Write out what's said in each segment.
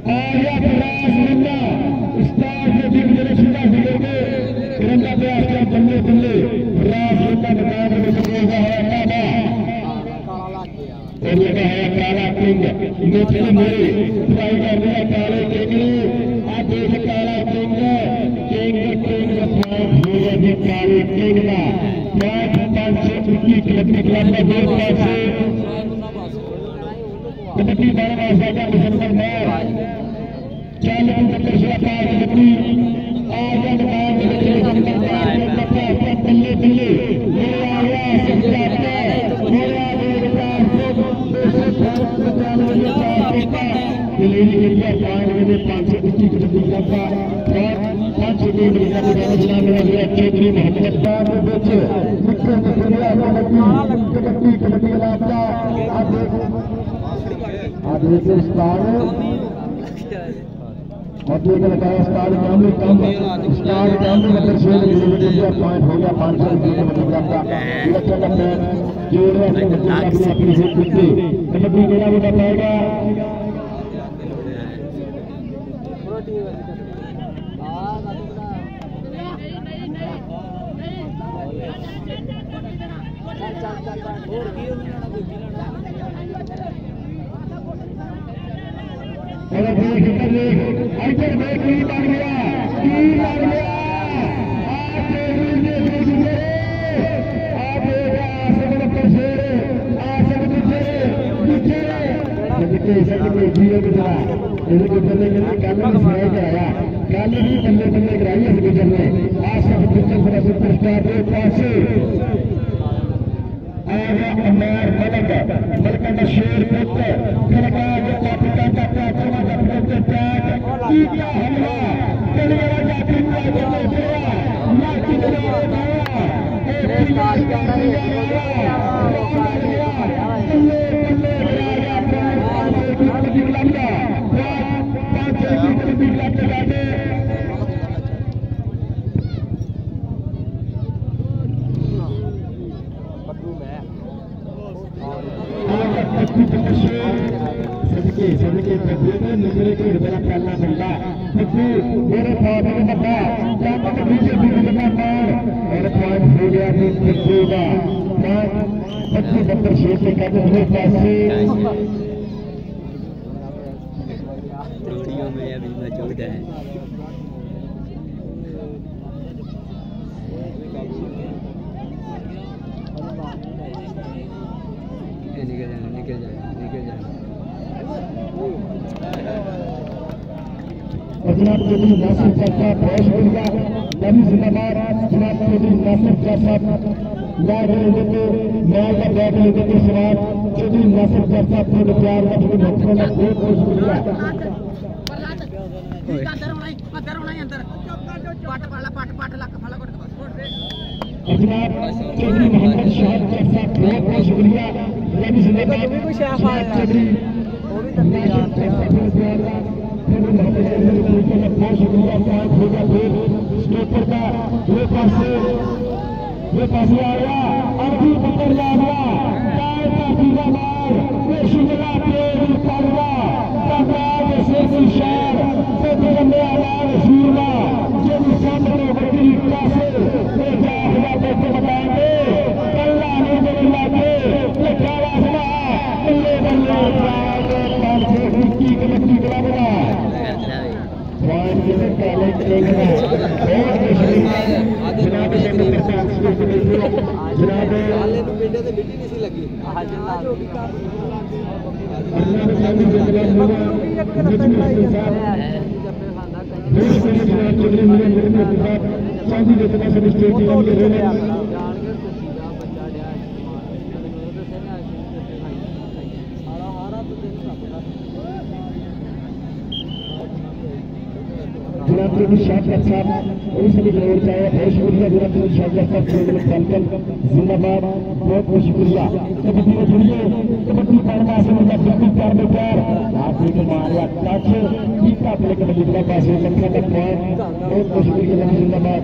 आया प्रयास मुन्ना उस्ताद के दिन मेरे सीधा मिलेंगे तिरंगा प्रयास का बल्ले बल्ले प्रयास मुन्ना मैदान में चलेगा है काला और लगा है काला किंग दूसरे मेरे ट्राई कर दिया काले किंग आप देख काला किंग किंग किंग पॉइंट हो गया जी काले किंग का पॉइंट 550 क्लब का दो पैसे कबड्डी बारह साजा मुसलमान मैच चालू प्रदर्शन का कबड्डी आगे मैदान में बल्ले बल्ले मेरा आया संजाता मेरा दिल्ली के 550 कबड्डी क्लब का 500 चौधरी मोहम्मद खान कबड्डी इलाका आज स्टार और देख लगाया स्टार काम स्टार काम मतलब शेर पॉइंट हो गया 500 मतलब का इलेक्शन का मैच जोड़ अपनी कबड्डी मेरा वो बताएगा शेर पुत्र सबके निकले को इतना पहला मिलता मेरे फादर ने बताया और पॉइंट हो गया का 25 शेर से कम हुए पैसे निकल जाए जनाब चौधरी नासिर जैसा बहुत शुक्रिया नबी जिंदाबाद जनाब चौधरी नासिर जैसा याद लेने के मैच का बैट लेने के सवाल चौधरी नासिर जैसा अपने प्यार का बहुत बहुत शुक्रिया जनाब चौधरी मोहम्मद शाह जैसा बहुत बहुत शुक्रिया नबी जिंदाबाद चौधरी बहुत शुक्रिया स्टोपर का ये पास आया अब भी पकड़ आ गया शिमला तेज करवा से शहर सूरमा जो सामने बड़ी से बताएंगे कल्ला जिंदाबाद बहुत बहुत शुक्रिया कबड्डी में जुड़िए कबड्डी पढ़ना से मतलब बिल्कुल प्यार में प्यार आपने को मारा टच ठीक का प्ले कबड्डी का पास है लखा का पॉइंट बहुत बहुत शुक्रिया जिंदाबाद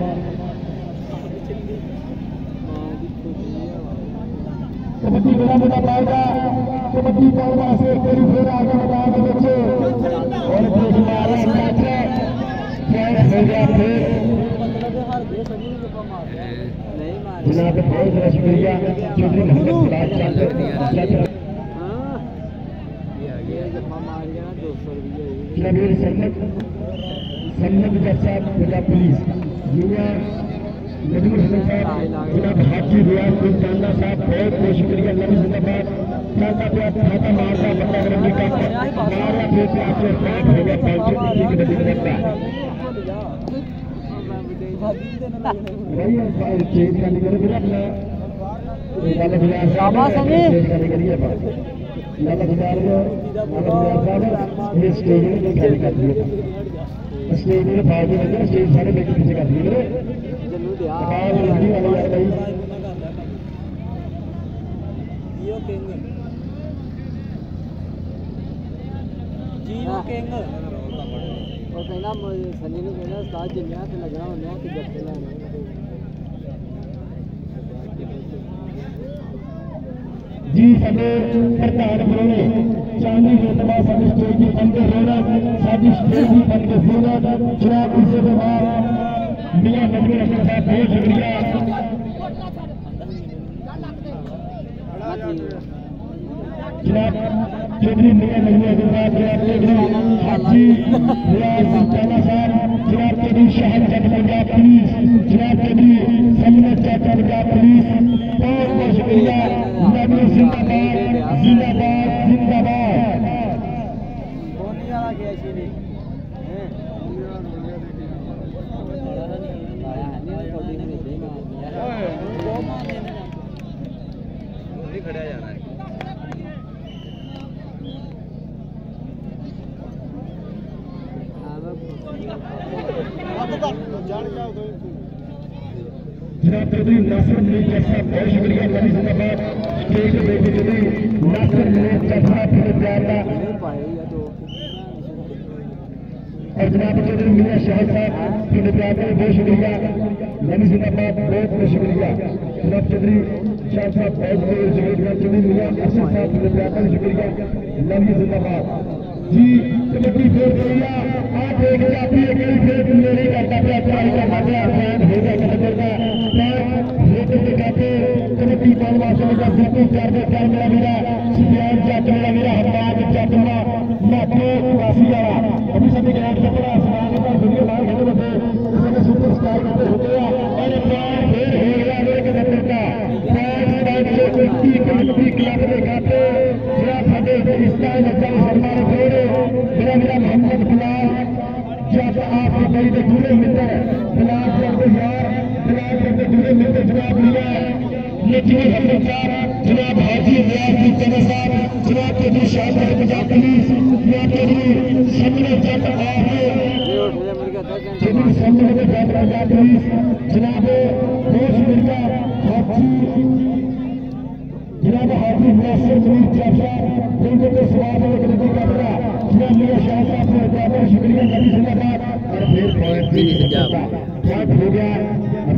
कबड्डी बड़ा पाएगा कबड्डी पढ़ना से फिर आगे बढ़ाएंगे बच्चे और शुक्रिया चौधरी मोहम्मद फराज नबीर सन्नत जैसा जिला पुलिस यूनिया नजमुल हसन साहब जनाब हाजी रियाज सुल्ताना साहब बहुत बहुत शुक्रिया नबी जिंदाबाद खाता पे खाता मारता बता रहे का मारा फिर से आपके साथ हो गया पांच की नबी करता वही फाइल चेंज करने के लिए अपना वाला बिलाल शाबाश अली चेंज करने के लिए बात वाला बिलाल साहब ये स्टेज में खाली कर दिया स्टेज में फायदे में स्टेज सारे लेके पीछे कर दिए और लड़की वाला यार भाई यो किंग जीओ किंग ਉਹ ਕਹਿੰਦਾ ਸਨੀ ਨੂੰ ਕਹਿੰਦਾ ਉਸਤਾਦ ਜਿੰਨਿਆਂ ਤੇ ਲੱਗਣਾ ਹੁੰਦਿਆ ਤੇ ਗੱਪੇ ਲੈਣੇ जी सदे प्रधान बने चांदी रोतबा सब स्टेज की बंद रोना साडी स्टेज की बंद होना जनाब इससे के बाद मियां नजमुल हसन साहब बहुत शुक्रिया जनाब चौधरी मियां नजमुल हसन साहब जनाब चौधरी हाजी रियाज सुल्ताना साहब जनाब चौधरी शहर जट पंजाब पुलिस जनाब चौधरी सन्नत जट पंजाब पुलिस बहुत बहुत शुक्रिया नबी जिंदाबाद जिंदाबाद जिंदाबाद बोलने वाला क्या चीज है आया है नहीं थोड़ी नहीं देगा वो मान लेने नहीं खड़ा जाना है जनाब चौधरी नासिर मिर्जा साहब बहुत शुक्रिया नबी जिंदाबाद स्टेज पे चौधरी नासिर मिर्जा साहब ने प्यार का और जनाब चौधरी मियां शाह साहब ने प्यार का बहुत शुक्रिया नबी जिंदाबाद बहुत बहुत शुक्रिया जनाब चौधरी शाह साहब बहुत बहुत शुक्रिया चौधरी मियां अरशद साहब ने प्यार का शुक्रिया नबी जिंदाबाद जी कमेटी फेर भैया आप एक चाबी एक फेर मेरी करता पे अपराधी का मामला फैन हो गया कलेक्टर का रेटर के कहते कमेटी बनवासों का बिल्कुल प्यार के प्यार मेरा मेरा सियान जट मेरा मेरा हमाद जट मेरा नाटो वासी वाला अभी सभी के एक कपड़ा आसमान का दुनिया बाहर खेलने में इसमें सुपर स्टार करते होते हैं और प्यार फेर हो गया मेरे कलेक्टर का फैन स्टाइल से कमेटी क्लब में कहते जरा फटे इस टाइम अच्छा सम्मान मेरा मेरा मोहम्मद बिलाल जब आप मेरी तो जुड़े मित्र बिलाल करते यार बिलाल करते जुड़े मित्र जनाब लिया ये जुड़े समाचार जनाब हाजी रियाज सुल्ताना साहब जनाब चौधरी शाहबाज पंजाब पुलिस जनाब चौधरी सन्नत जट चौधरी सन्नत जट पंजाब पुलिस जनाब बहुत शुक्रिया हाजी जनाब हाजी नासिर मिर्जा साहब जिनको तो सवाल है कमेटी का बड़ा जनाब मियां शाह साहब ने बहुत शुक्रिया नबी जिंदाबाद और फिर पॉइंट हो गया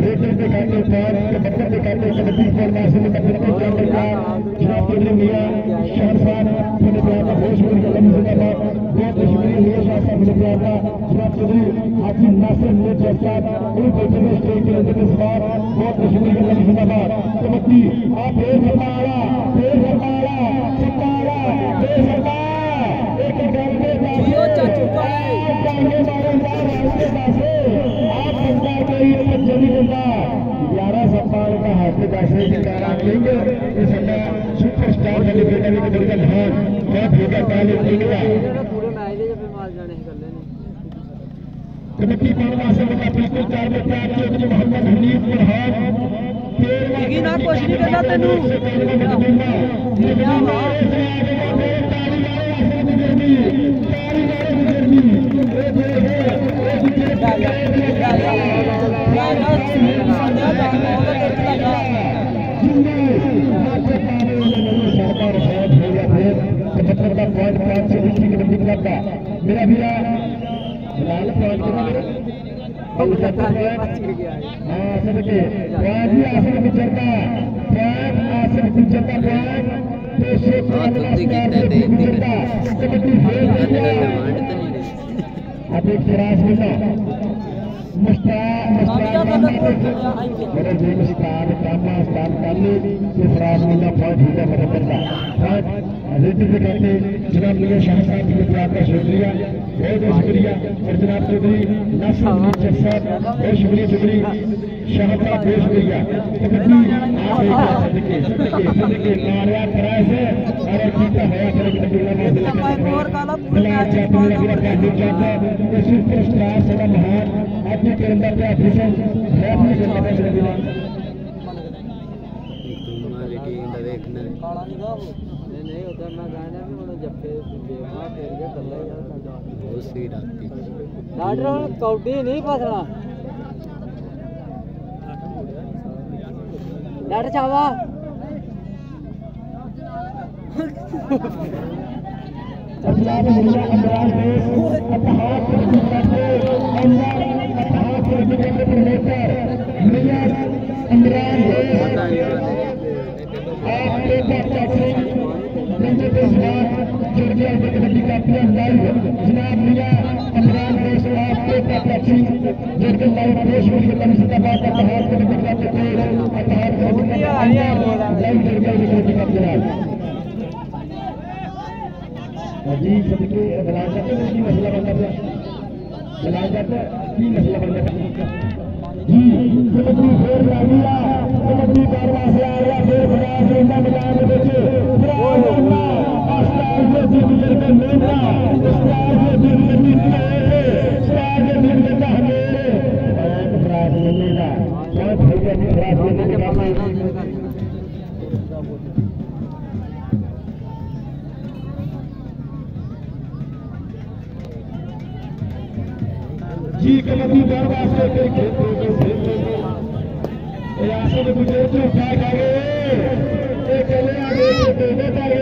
रेटर पे कहते पॉइंट के मतलब पे कहते कमेटी पर नासिर में मतलब पे कहते जनाब चौधरी मियां शाह साहब ने बहुत शुक्रिया नबी जिंदाबाद बहुत शुक्रिया मियां शाह साहब ने जनाब चौधरी हाजी नासिर मिर्जा साहब उनको जगह स्टेज के अंदर सवाल बहुत शुक्रिया नबी जिंदाबाद कमेटी आप सरकारा एक गल में चाचू का आप बंदा कोई जल्दी बंदा 11 सप्ताह का हाथ में पैसे जकारा लेंगे ये सदा सुपरस्टार सेलिब्रिटी की बड़ी धान बहुत होगा पहले निकला पूरे मैच ले फिर मार जाने कर लेने कमेटी बनवा से बिल्कुल 4 में प्यार चौधरी मोहम्मद हनीफ फरहाद लेकिन ना कुछ नहीं करना तेनू मेरा भैया लाल पॉइंट हाँ सबके वाजी आसन पिक्चर का आप एक सिराज मिला मेरे जी मुस्तान कामा स्टार्ट कर ली ये फराज मुल्ला फौज हुआ मेरे बंदा फौज अजीत से करके जनाब मुझे शाह साहब की बात का शुक्रिया बहुत शुक्रिया और जनाब चौधरी नासिर साहब बहुत शुक्रिया शाहबाद बहुत शुक्रिया सदके मारिया कराए से और कीता होया करे सुपर स्टार सदा महान आज के अंदर पे ऑफिसर रेफरी करने का मेरे दिमाग तुम्हारी टीम का देखना काला नहीं गा नहीं होता मैं गाना भी बड़ा जप्पे बेमा फेर के कर ले यार बहुत सी राती डॉक्टर कौडी नहीं फसना डॉक्टर चावा अल्लाह ने मुल्ला इमरान देश अतहाद करते अल्लाह अतहाद करते प्रोमोटर मुल्ला इमरान देश आपके चाचा सिंह नंगे देशवार जर्जिया के कबड्डी का प्लेयर लाइव जनाब मुल्ला इमरान देश आपके चाचा सिंह जर्जिया लाइव देश में मुर्शिदाबाद अतहाद करते अतहाद करते लाइव जर्जिया के कबड्डी का प्लेयर जी सबके बलागत की मसला बनता है बलागत की मसला बनता है जी कबड्डी फेर लागिया कबड्डी कारवा से आ गया फेर बना जिंदा मैदान में बचे स्टार के दिल में मेरा स्टार के दिल में मेरे स्टार के दिल में हमेरे एक फराज मिलेगा बहुत भैया जी फराज मिलेगा जी कबड्डी दौड़ वास्ते रियासत गुजरात में उठा गए ये चले आगे देता है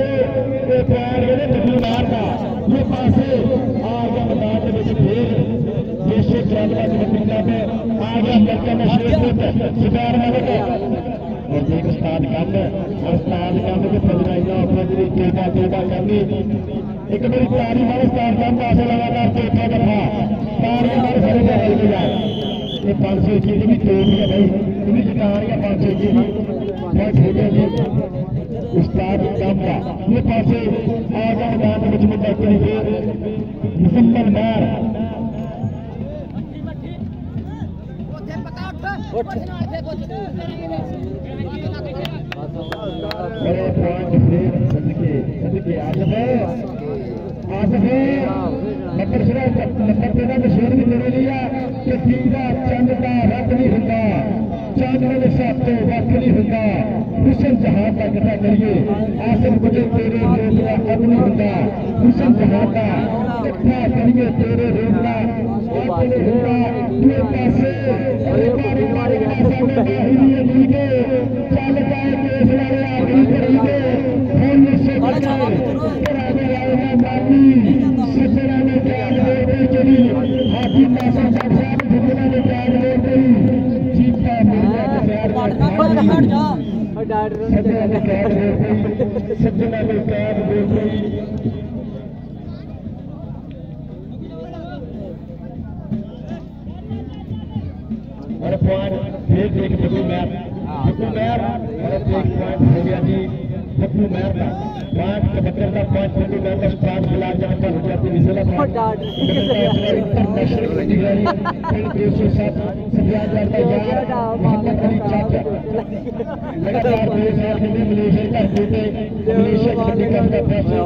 ये पैर गए टकली मारता ये पासे आ गया मैदान में खेल देशे चलता कबड्डी का में आ गया लड़का में शेर शिकार वाले का और एक उस्ताद कम के फजराइना फजरी तेबा करनी एक मेरी तैयारी वाले उस्ताद कम पासे लगातार चौथा दफा तारी हमारे सारे का हल गया ये 500 की भी तोड़ है भाई तुम्हें शिकार या 500 की भी बहुत छोटे जी उस्ताद कम का ये पासे आजा मैदान में मुद्दा के लिए मुसम्मल मार बड़े पॉइंट ब्रेक सदके आसफ नंबर 13 में शेर भी ले लिया कि सीधा चंद का रब नहीं होता चंद मेरे साथ तो वक्त नहीं होता हुसन जहां का कथा करिए आसिफ मुझे तेरे रोकना अब नहीं होता हुसन जहां का कथा करिए तेरे रोकना अब नहीं होता ये पासे हमारे पासा में बाहिरी लीगे चल जाए देश वाले आखिरी करेंगे फोन से बचे राजा राजा बाबी सजना ने त्याग दे चली हाथी पासा साहब सजना ने त्याग दे गई जीता मिर्जा के प्यार सजना ने त्याग दे गई सजना ने त्याग दे गई और पॉइंट फिर देख बब्बू मैर और एक पॉइंट हो गया जी बब्बू मैर का 5 75 का पॉइंट बब्बू मैर का स्टार्ट खिला जहां पर हो जाती विशेला इंटरनेशनल खिलाड़ी फिर 207 सफियान जाता यार मोहम्मद अली चाचा लगातार 2 साल में मलेशिया का होते मलेशिया कबड्डी का प्रेशर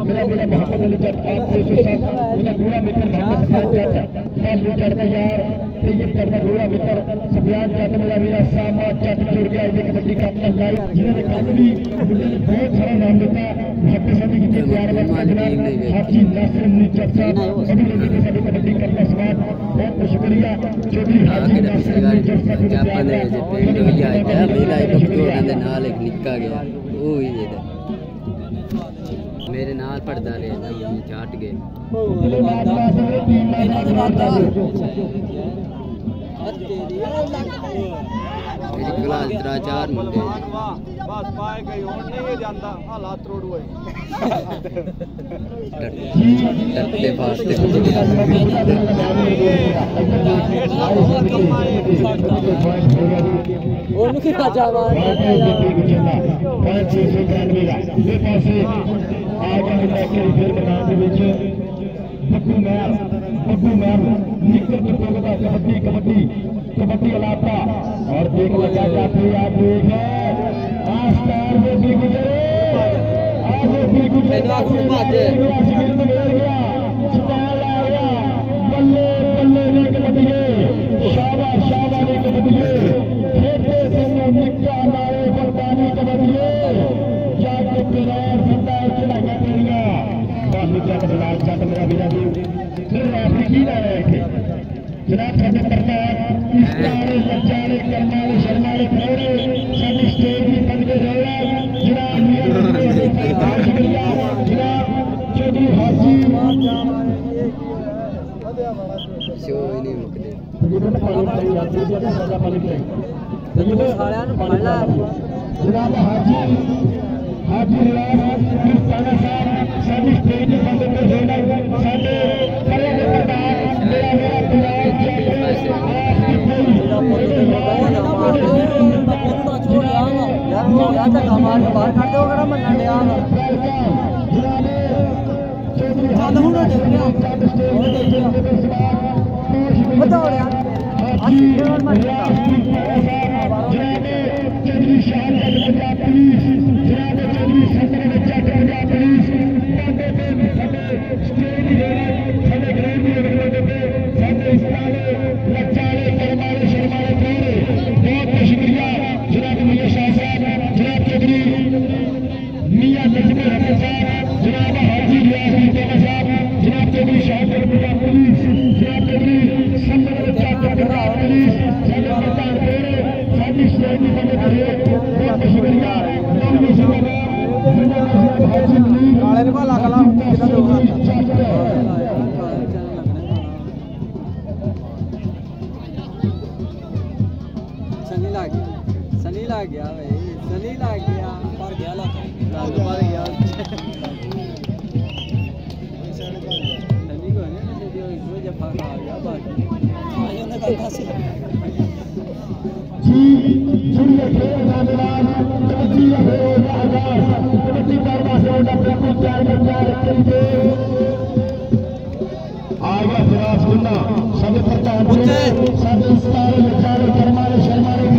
मेरा मोहम्मद अली चाचा 207 मेरा पूरा मित्र मोहम्मद सफियान चाचा मैं करता यार तैयब करता पूरा मित्र सफियान चाचा मेरा सामा चाचा जुड़ गया ये कबड्डी का अपना लाइव जिन्होंने काफी मुझे बहुत सारा नाम देता हाथी साथी की प्यार वाला जनाब हाथी नासिर मुनीर चाचा सभी लोगों के साथ कबड्डी करता स्वाद बहुत शुक्रिया चौधरी हाथी नासिर मुनीर चाचा को प्यार मेरे नाल पढ़ता रहे चाट गए मेरी क्लास दरा चार मुंडे बस पाए गई होन नहीं जाता हालात रोड हुए डरते फाड़ते ਉਹਨੂੰ ਕੀ ਰਾਜਾ ਵਾਰ कबड्डी इलाका और देख लगा जाते आप देख जनाब छब्बीस प्रकार लज्जाले करमाले शर्माले खड़े सब स्टेज में बन के रहे जनाब जनाब चौधरी हाजी शो ही नहीं मुकदे जनाब हाजी हाजी रियाज ताना साहब सब स्टेज में बन के रहे साडे परे के प्रकार सनी ला गया भाई सनी ला गया पर गया ला पर गया सनी को है ना जो इसमें जब भाग आ गया बात आयो ने करता से जी जी ये नामदार कबड्डी है आगाज कबड्डी करवा से डॉक्टर को चार करिए आगे फिराज गुन्ना सब करता है सब स्टार चार करमाले शर्माले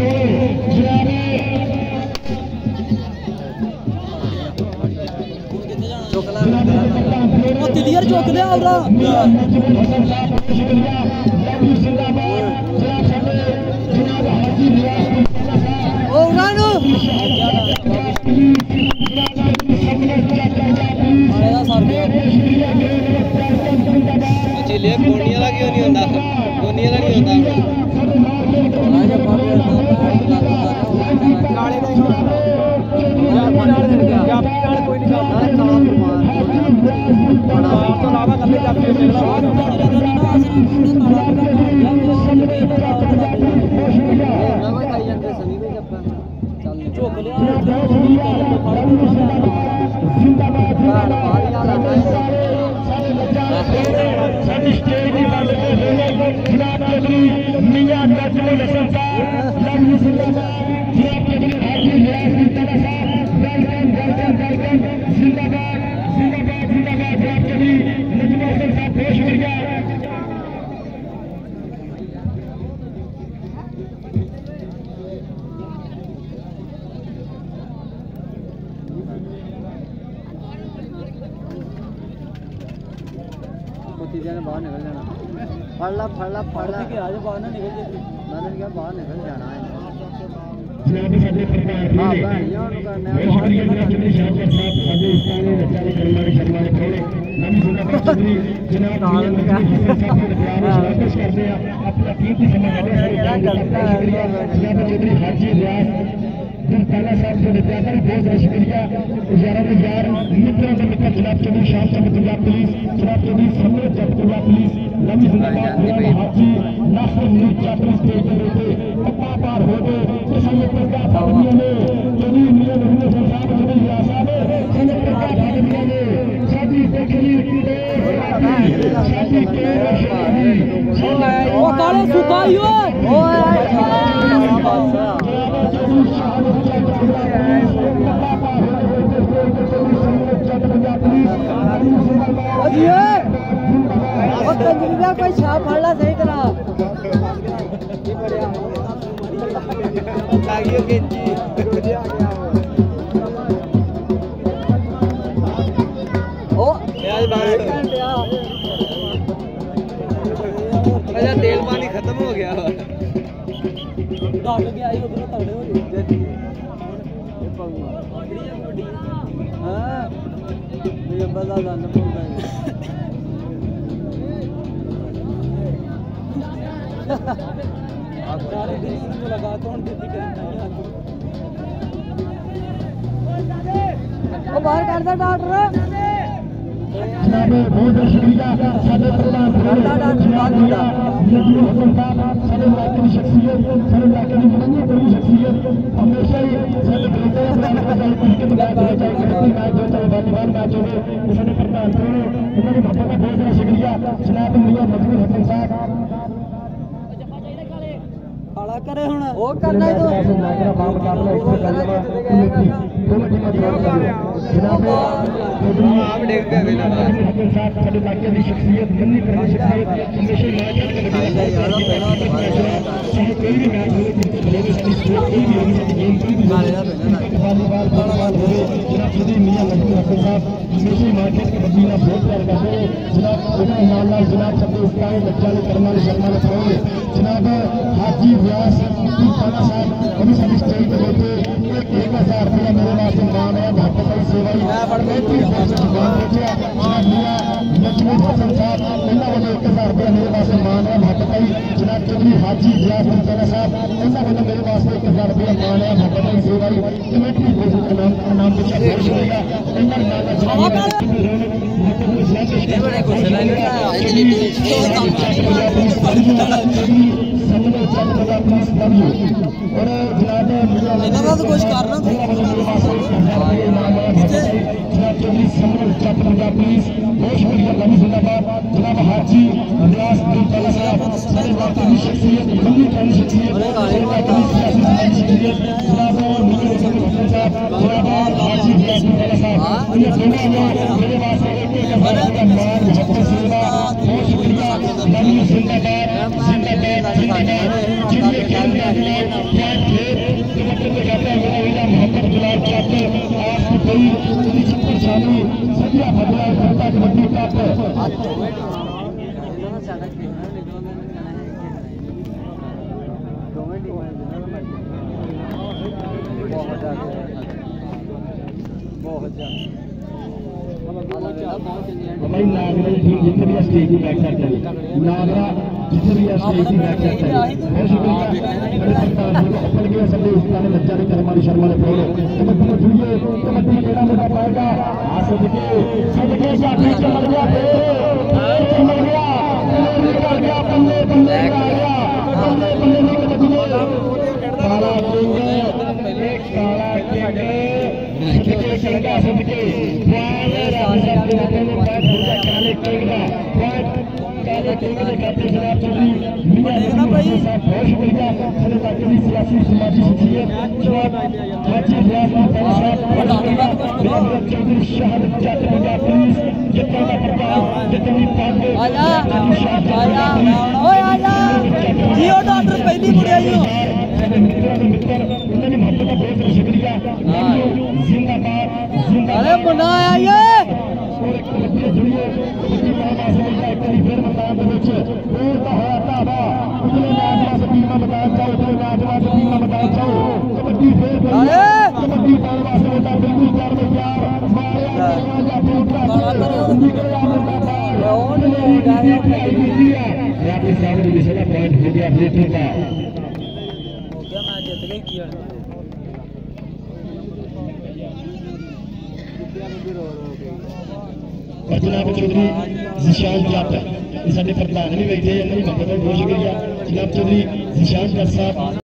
दिलियर चौक दे आवरा ओ रानू आया सर चिले कोनिया लगी नहीं होता कोनिया लगी होता राजा काले कोई नहीं बाहर निकल जाना फड़ के आज बाहर ना निकल जाती मैंने क्या बाहर निकल जाना है ताला साहब को नित्याकर बहुत बहुत शुक्रिया यार मित्रों का मित्र जनाब चौधरी शाह अब्दुल्ला पुलिस जनाब चौधरी सम्राट अब्दुल्ला पुलिस लंबी जिंदाबाद हाजी नासिर नीचा स्टेज पर बैठे पप्पा पार हो गए संगठन का भागीय ने चली नियम हमने संसार चली आशा में संगठन का भागीय ने शादी देखली शादी के वो काले सुखाइयो ओए अजिए और तंजीरा कोई छाप फाड़ला सही तरह कागियो के जी ओ यार बात अच्छा तेल पानी खत्म हो गया डॉक्टर की आई उधर तगड़े हो गए हां ये बड़ा जान बोलता है आप सारे दिन को लगा कौन देती करता है ओ बाहर कर दो डॉक्टर जनाब बहुत बहुत शुक्रिया सादे प्रधान सारे इलाके की शख्सियत सारे इलाके की मननी बड़ी शख्सियत हमेशा ही सारे बेहतर क्रिकेट मैच हो चाहे कबड्डी मैच हो चाहे वॉलीबॉल मैच हो सारे प्रधान उन्होंने बहुत बहुत शुक्रिया जनाब मियां मजबूर हसन साहब काला करे हुन वो करना है तो जनाब आप देख के गए साथ सारे इलाके की शख्सियत मननी बड़ी शख्सियत हमेशा चाहे कोई भी मैच हो कोई भी गेम कोई भी वॉलीबॉल फुटबॉल हो जनाब खुद मियां मजबूर हसन साहब हमेशा मार्केट के बदीना बहुत प्यार करते हैं जनाब इनाम जनाब सब उस्ताद बच्चा ने करना शर्मा ने कहोगे जनाब हाजी व्यास खाना साहब अभी सभी स्टेज पर बैठे 1000 रुपया मेरे वास्ते मान है भागवत की सेवा ही मजबूर हसन साहब पहला वाले 1000 रुपया मेरे वास्ते मान है भागवत की जनाब चौधरी हाजी व्यास खाना साहब पहला वाले मेरे वास्ते 1000 रुपया मान है भागवत की सेवा ही कमेटी घोषित नाम के साथ घोषित होगा इनका इन्होंने तो कुछ करना जनाब हाजी रियाज शख्सियत हमारी नागरा जितने भी स्टेज की बैठ सकते हैं नागरा जितने भी स्टेज की बैठ सकते हैं बहुत शुक्रिया अपने के सब उस्ताद ने बच्चा ने हमारी शर्मा ने बोलो कबड्डी में जुड़िए कबड्डी मेरा मोटा पाएगा आ सदके क्या पीछे लग गया चमक गया निकल गया बल्ले बल्ले आ गया बल्ले बल्ले निकल गए काला एक काला चलेगा सदके सियासी समाजी डॉक्टर पहली मुड़िया उन्होंने मोहब्बत का बहुत शुक्रिया अरे मुन्ना आया ये पॉइंट हो गया ब्रेटर का और जनाब चौधरी जिशान जट ये साडे प्रधान भी बैठे हैं, इन्होंने बहुत बहुत शुक्रिया जनाब चौधरी जिशान जट साहब